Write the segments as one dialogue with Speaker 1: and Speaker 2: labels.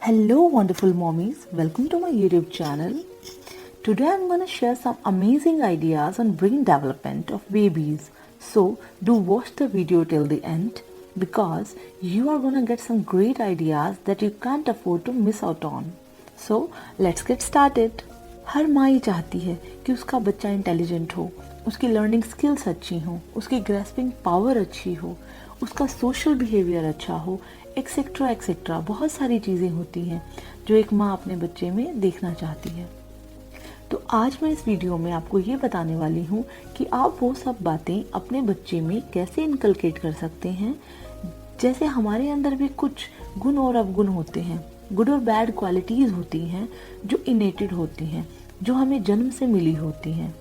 Speaker 1: Hello, wonderful mommies. Welcome to my YouTube channel. Today I'm going to share some amazing ideas on brain development of babies. So, do watch the video till the end because you are going to get some great ideas that you can't afford to miss out on. So, let's get started. हर माँ ये चाहती है कि उसका बच्चा intelligent हो, उसकी learning skills अच्छी हों, उसकी ग्रेस्पिंग पावर अच्छी हो, उसका सोशल बिहेवियर अच्छा हो, एक्सेट्रा एक्सेट्रा। बहुत सारी चीज़ें होती हैं जो एक माँ अपने बच्चे में देखना चाहती है। तो आज मैं इस वीडियो में आपको ये बताने वाली हूँ कि आप वो सब बातें अपने बच्चे में कैसे इनकलकेट कर सकते हैं। जैसे हमारे अंदर भी कुछ गुण और अवगुण होते हैं, गुड और बैड क्वालिटीज़ होती हैं जो इनेटेड होती हैं, जो हमें जन्म से मिली होती हैं।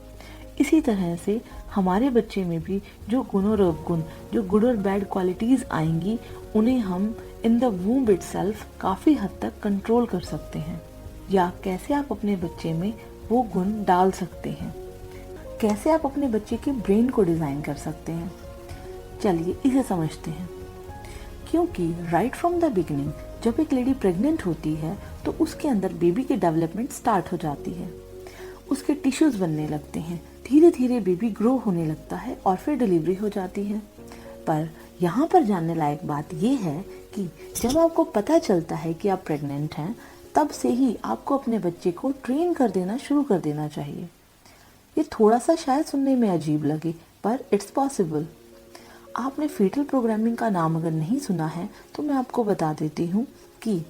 Speaker 1: इसी तरह से हमारे बच्चे में भी जो गुण और अवगुण, जो गुड और बैड क्वालिटीज़ आएंगी, उन्हें हम इन द वूम्ब इटसेल्फ काफ़ी हद तक कंट्रोल कर सकते हैं। या कैसे आप अपने बच्चे में वो गुण डाल सकते हैं, कैसे आप अपने बच्चे के ब्रेन को डिज़ाइन कर सकते हैं। चलिए इसे समझते हैं। क्योंकि राइट फ्रॉम द बिगिनिंग जब एक लेडी प्रेग्नेंट होती है तो उसके अंदर बेबी की डेवलपमेंट स्टार्ट हो जाती है, उसके टिश्यूज़ बनने लगते हैं, धीरे धीरे बेबी ग्रो होने लगता है और फिर डिलीवरी हो जाती है। पर यहाँ पर जानने लायक बात यह है कि जब आपको पता चलता है कि आप प्रेग्नेंट हैं, तब से ही आपको अपने बच्चे को ट्रेन कर देना शुरू कर देना चाहिए। ये थोड़ा सा शायद सुनने में अजीब लगे, पर इट्स पॉसिबल। आपने फीटल प्रोग्रामिंग का नाम अगर नहीं सुना है तो मैं आपको बता देती हूँ कि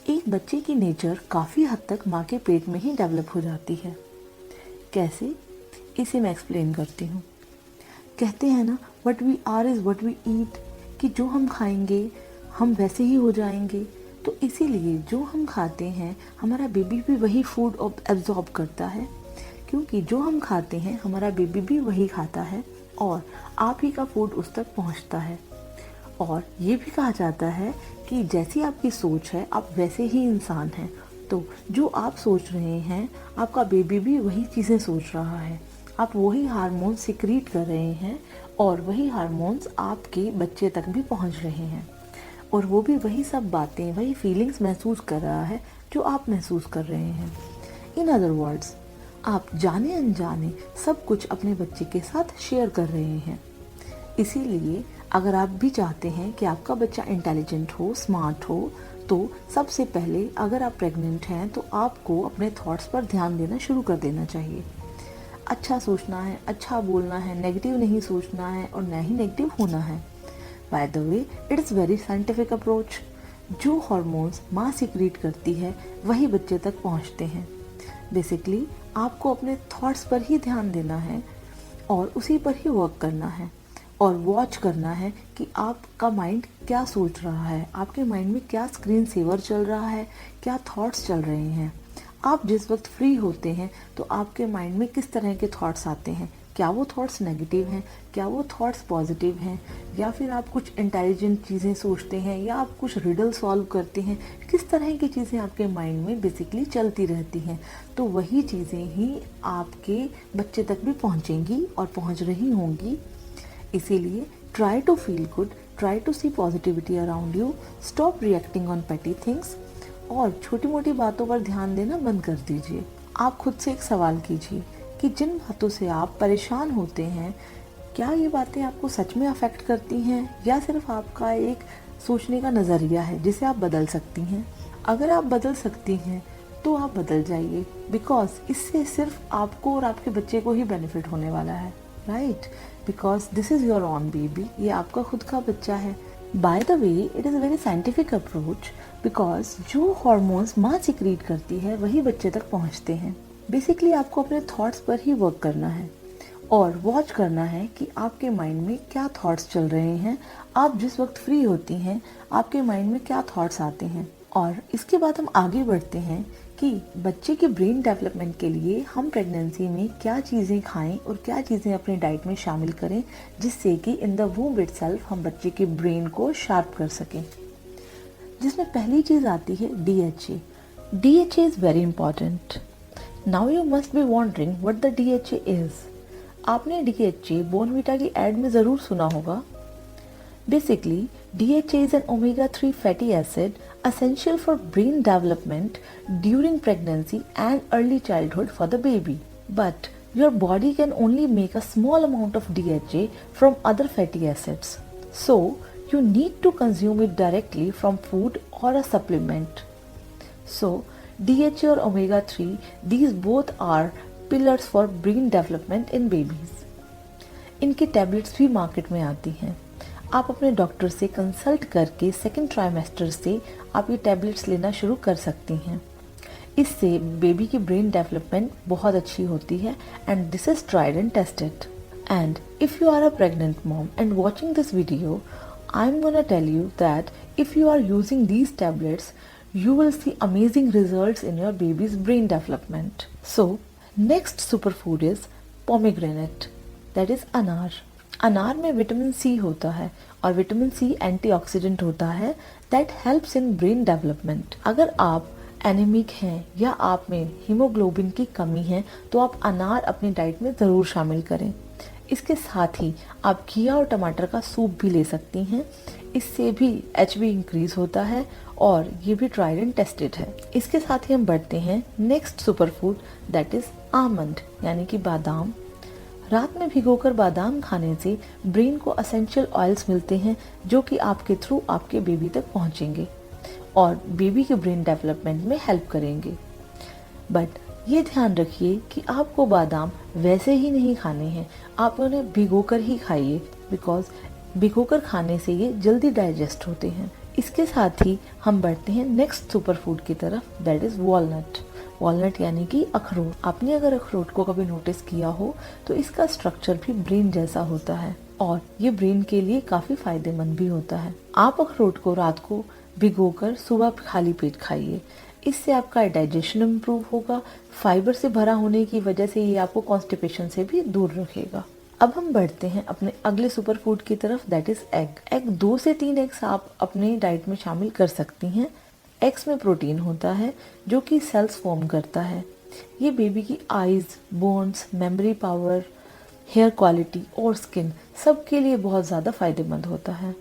Speaker 1: एक बच्चे की नेचर काफ़ी हद तक माँ के पेट में ही डेवलप हो जाती है। कैसे, इसे मैं एक्सप्लेन करती हूँ। कहते हैं ना, what we are is what we eat, कि जो हम खाएंगे हम वैसे ही हो जाएंगे। तो इसीलिए जो हम खाते हैं हमारा बेबी भी वही फूड एब्जॉर्ब करता है, क्योंकि जो हम खाते हैं हमारा बेबी भी वही खाता है और आप ही का फूड उस तक पहुंचता है। और ये भी कहा जाता है कि जैसी आपकी सोच है आप वैसे ही इंसान हैं। तो जो आप सोच रहे हैं आपका बेबी भी वही चीज़ें सोच रहा है। आप वही हार्मोन्स सिक्रीट कर रहे हैं और वही हार्मोन्स आपके बच्चे तक भी पहुंच रहे हैं, और वो भी वही सब बातें, वही फीलिंग्स महसूस कर रहा है जो आप महसूस कर रहे हैं। इन अदर वर्ड्स, आप जाने अनजाने सब कुछ अपने बच्चे के साथ शेयर कर रहे हैं। इसीलिए अगर आप भी चाहते हैं कि आपका बच्चा इंटेलिजेंट हो, स्मार्ट हो, तो सबसे पहले अगर आप प्रेग्नेंट हैं तो आपको अपने थॉट्स पर ध्यान देना शुरू कर देना चाहिए। अच्छा सोचना है, अच्छा बोलना है, नेगेटिव नहीं सोचना है और ना ही नेगेटिव होना है। By the way, it is very scientific approach. जो हार्मोन्स माँ सिक्रीट करती है वही बच्चे तक पहुँचते हैं। बेसिकली आपको अपने थॉट्स पर ही ध्यान देना है और उसी पर ही वर्क करना है और वॉच करना है कि आपका माइंड क्या सोच रहा है, आपके माइंड में क्या स्क्रीन सेवर चल रहा है, क्या थॉट्स चल रहे हैं। आप जिस वक्त फ्री होते हैं तो आपके माइंड में किस तरह के थॉट्स आते हैं, क्या वो थॉट्स नेगेटिव हैं, क्या वो थॉट्स पॉजिटिव हैं, या फिर आप कुछ इंटेलिजेंट चीज़ें सोचते हैं या आप कुछ रिडल सॉल्व करते हैं। किस तरह की चीज़ें आपके माइंड में बेसिकली चलती रहती हैं, तो वही चीज़ें ही आपके बच्चे तक भी पहुंचेंगी और पहुंच रही होंगी। इसीलिए try to feel good, try to see positivity around you, stop reacting on petty things, और छोटी मोटी बातों पर ध्यान देना बंद कर दीजिए। आप खुद से एक सवाल कीजिए कि जिन बातों से आप परेशान होते हैं, क्या ये बातें आपको सच में अफेक्ट करती हैं या सिर्फ आपका एक सोचने का नज़रिया है जिसे आप बदल सकती हैं। अगर आप बदल सकती हैं तो आप बदल जाइए, बिकॉज इससे सिर्फ आपको और आपके बच्चे को ही बेनिफिट होने वाला है, right? Because this is your own baby, ये आपका खुद का बच्चा है। By the way, it is a very scientific approach, because जो हार्मोन्स माँ सिक्रीट करती है वही बच्चे तक पहुँचते हैं। बेसिकली आपको अपने थॉट्स पर ही वर्क करना है और वॉच करना है कि आपके माइंड में क्या थॉट्स चल रहे हैं। आप जिस वक्त फ्री होती हैं आपके माइंड में क्या थॉट्स आते हैं। और इसके बाद हम आगे बढ़ते हैं कि बच्चे के ब्रेन डेवलपमेंट के लिए हम प्रेगनेंसी में क्या चीज़ें खाएं और क्या चीज़ें अपने डाइट में शामिल करें, जिससे कि इन द वूम्ब इटसेल्फ हम बच्चे के ब्रेन को शार्प कर सकें। जिसमें पहली चीज़ आती है DHA। DHA is very important. Now you must be wondering what the DHA is. आपने DHA बोर्नवीटा की एड में ज़रूर सुना होगा। Basically DHA is an omega-3 fatty acid essential for brain development during pregnancy and early childhood for the baby. But your body can only make a small amount of DHA from other fatty acids. So, you need to consume it directly from food or a supplement. So, DHA or omega-3, these both are pillars for brain development in babies. इनकी tablets भी market में आती हैं। आप अपने doctor से consult करके second trimester से आप ये टैबलेट्स लेना शुरू कर सकती हैं। इससे बेबी की ब्रेन डेवलपमेंट बहुत अच्छी होती है and this is tried and tested. And if you are a pregnant mom and watching this video, I am gonna tell you that if you are using these tablets, you will see amazing results in your baby's brain development. So, next superfood is pomegranate, that is अनार। अनार में vitamin C होता है और vitamin C antioxidant होता है that helps in brain development. अगर आप एनीमिक हैं या आप में हीमोग्लोबिन की कमी है तो आप अनार अपनी डाइट में ज़रूर शामिल करें। इसके साथ ही आप खीरा और टमाटर का सूप भी ले सकती हैं। इससे भी HB इंक्रीज होता है और ये भी ट्राइड एंड टेस्टेड है। इसके साथ ही हम बढ़ते हैं next superfood that is almond यानी कि बादाम। रात में भिगोकर बादाम खाने से ब्रेन को एसेंशियल ऑयल्स मिलते हैं जो कि आपके थ्रू आपके बेबी तक पहुंचेंगे और बेबी के ब्रेन डेवलपमेंट में हेल्प करेंगे। बट ये ध्यान रखिए कि आपको बादाम वैसे ही नहीं खाने हैं, आप उन्हें भिगोकर ही खाइए बिकॉज भिगोकर खाने से ये जल्दी डाइजेस्ट होते हैं। इसके साथ ही हम बढ़ते हैं नेक्स्ट सुपरफूड की तरफ दैट इज वॉलनट। वॉलनट यानी कि अखरोट। आपने अगर अखरोट को कभी नोटिस किया हो तो इसका स्ट्रक्चर भी ब्रेन जैसा होता है और ये ब्रेन के लिए काफी फायदेमंद भी होता है। आप अखरोट को रात को भिगोकर सुबह खाली पेट खाइए। इससे आपका डाइजेशन इम्प्रूव होगा। फाइबर से भरा होने की वजह से ये आपको कॉन्स्टिपेशन से भी दूर रखेगा। अब हम बढ़ते हैं अपने अगले सुपरफूड की तरफ दैट इज एग। एग 2 से 3 एग्स आप अपने डाइट में शामिल कर सकती हैं। एग्स में प्रोटीन होता है जो कि सेल्स फॉर्म करता है। ये बेबी की eyes, bones, memory power, hair quality और स्किन सब के लिए बहुत ज़्यादा फायदेमंद होता है।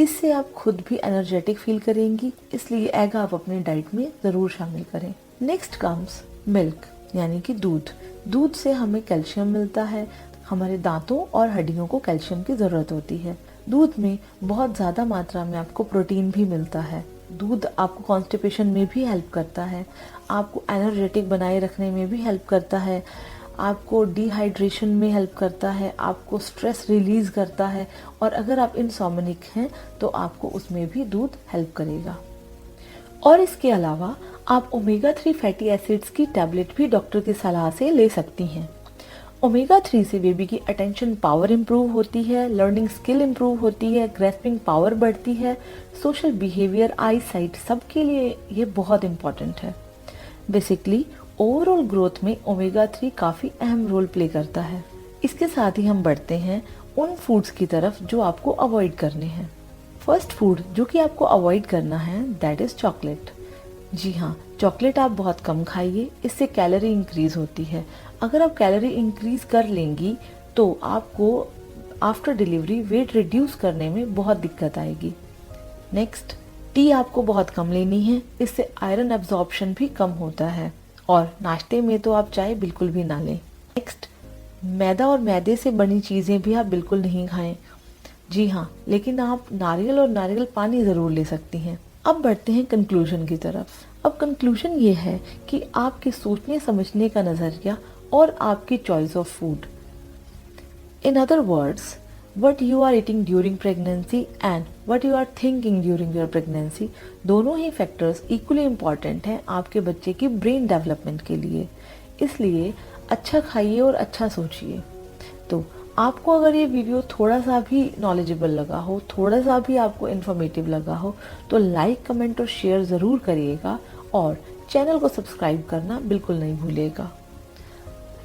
Speaker 1: इससे आप खुद भी एनर्जेटिक फील करेंगी, इसलिए एग आप अपने डाइट में ज़रूर शामिल करें। नेक्स्ट कम्स मिल्क यानी कि दूध। दूध से हमें कैल्शियम मिलता है। हमारे दांतों और हड्डियों को कैल्शियम की ज़रूरत होती है। दूध में बहुत ज़्यादा मात्रा में आपको प्रोटीन भी मिलता है। दूध आपको कॉन्स्टिपेशन में भी हेल्प करता है, आपको एनर्जेटिक बनाए रखने में भी हेल्प करता है, आपको डिहाइड्रेशन में हेल्प करता है, आपको स्ट्रेस रिलीज करता है और अगर आप इंसोम्निक हैं तो आपको उसमें भी दूध हेल्प करेगा। और इसके अलावा आप ओमेगा-3 फैटी एसिड्स की टैबलेट भी डॉक्टर की सलाह से ले सकती हैं। ओमेगा-3 से बेबी की अटेंशन पावर इम्प्रूव होती है, लर्निंग स्किल इम्प्रूव होती है, ग्रेस्पिंग पावर बढ़ती है, सोशल बिहेवियर, आई साइट सबके लिए ये बहुत इम्पॉर्टेंट है। बेसिकली ओवरऑल ग्रोथ में ओमेगा-3 काफ़ी अहम रोल प्ले करता है। इसके साथ ही हम बढ़ते हैं उन फूड्स की तरफ जो आपको अवॉइड करने हैं। फर्स्ट फूड जो कि आपको अवॉइड करना है दैट इज़ चॉकलेट। जी हाँ, चॉकलेट आप बहुत कम खाइए, इससे कैलोरी इंक्रीज होती है। अगर आप कैलोरी इंक्रीज कर लेंगी तो आपको आफ्टर डिलीवरी वेट रिड्यूस करने में बहुत दिक्कत आएगी। नेक्स्ट, टी आपको बहुत कम लेनी है, इससे आयरन एब्जॉर्प्शन भी कम होता है और नाश्ते में तो आप चाय बिल्कुल भी ना लें। नेक्स्ट, मैदा और मैदे से बनी चीज़ें भी आप बिल्कुल नहीं खाएं। जी हाँ, लेकिन आप नारियल और नारियल पानी ज़रूर ले सकती हैं। अब बढ़ते हैं कंक्लूजन की तरफ। अब कंक्लूजन ये है कि आपके सोचने समझने का नज़रिया और आपकी choice of food, in other words what you are eating during pregnancy and what you are thinking during your pregnancy, दोनों ही फैक्टर्स इक्वली इम्पॉर्टेंट हैं आपके बच्चे की ब्रेन डेवलपमेंट के लिए। इसलिए अच्छा खाइए और अच्छा सोचिए। तो आपको अगर ये वीडियो थोड़ा सा भी नॉलेजेबल लगा हो, थोड़ा सा भी आपको इन्फॉर्मेटिव लगा हो तो लाइक, कमेंट और शेयर ज़रूर करिएगा और चैनल को सब्सक्राइब करना बिल्कुल नहीं भूलिएगा।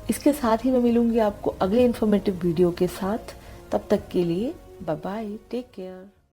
Speaker 1: इसके साथ ही मैं मिलूंगी आपको अगले इन्फॉर्मेटिव वीडियो के साथ। तब तक के लिए बाय बाय, टेक केयर।